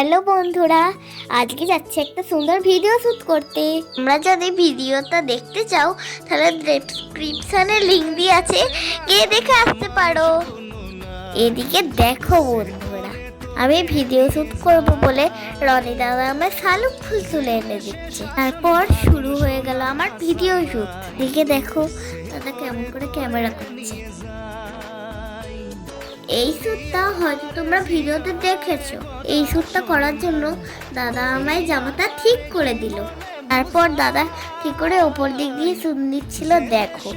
Hello বন্ধুরা, আজকে যাচ্ছি একটা সুন্দর ভিডিও শুট করতে। তোমরা যদি ভিডিওটা দেখতে চাও তাহলে ডেসক্রিপশনে লিংক দিয়ে আছে, গিয়ে দেখে আসতে পারো। এদিকে দেখো বন্ধুরা, আমি ভিডিও শুট করব বলে রনি দাদা আমার শালুক ফুল তুলে এনে দিচ্ছে। তারপর শুরু হয়ে গেল আমার ভিডিও শুট। এদিকে দেখো দাদা কেমন করে ক্যামেরা করছে। এই শ্যুটটা হয়তো তোমরা ভিডিওতে দেখেছো। এই শ্যুটটা করার জন্য দাদা আমায় জামাটা ঠিক করে দিল। তারপর দাদা কি করে ওপর দিক দিয়ে শ্যুট নিচ্ছিল দেখো।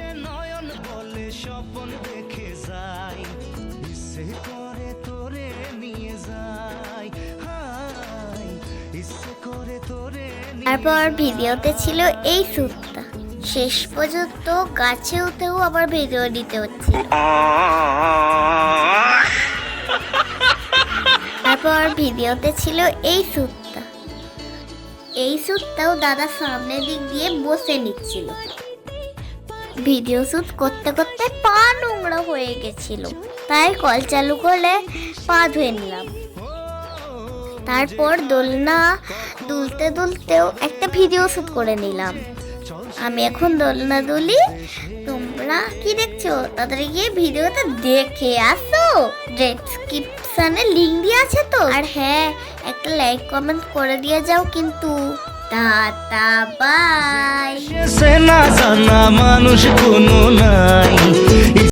তারপর ভিডিওতে ছিল এই শ্যুটটা। শেষ পর্যন্ত গাছে উঠেও আবার ভিডিও দিতে হচ্ছে। তারপর ভিডিওতে ছিল এই শ্যুটটা। এই শ্যুটটাও দাদা সামনের দিক দিয়ে বসে নিচ্ছিল। ভিডিও শ্যুট করতে করতে পা নোংরা হয়ে গেছিল, তাই কল চালু করে পা ধুয়ে নিলাম। তারপর দোলনা দুলতে দুলতেও একটা ভিডিও শ্যুট করে নিলাম। আমি এখন দোলনা দুলি। তোমরা কি দেখছো? তাড়াতাড়ি গিয়ে ভিডিওটা দেখে আসো। ডেসক্রিপশনে লিংক দিয়ে আছে তো। আর হ্যাঁ, একটা লাইক কমেন্ট করে দিয়ে যাও কিন্তু। Tata bye. সে না জানা মানুষ কোনো নাই।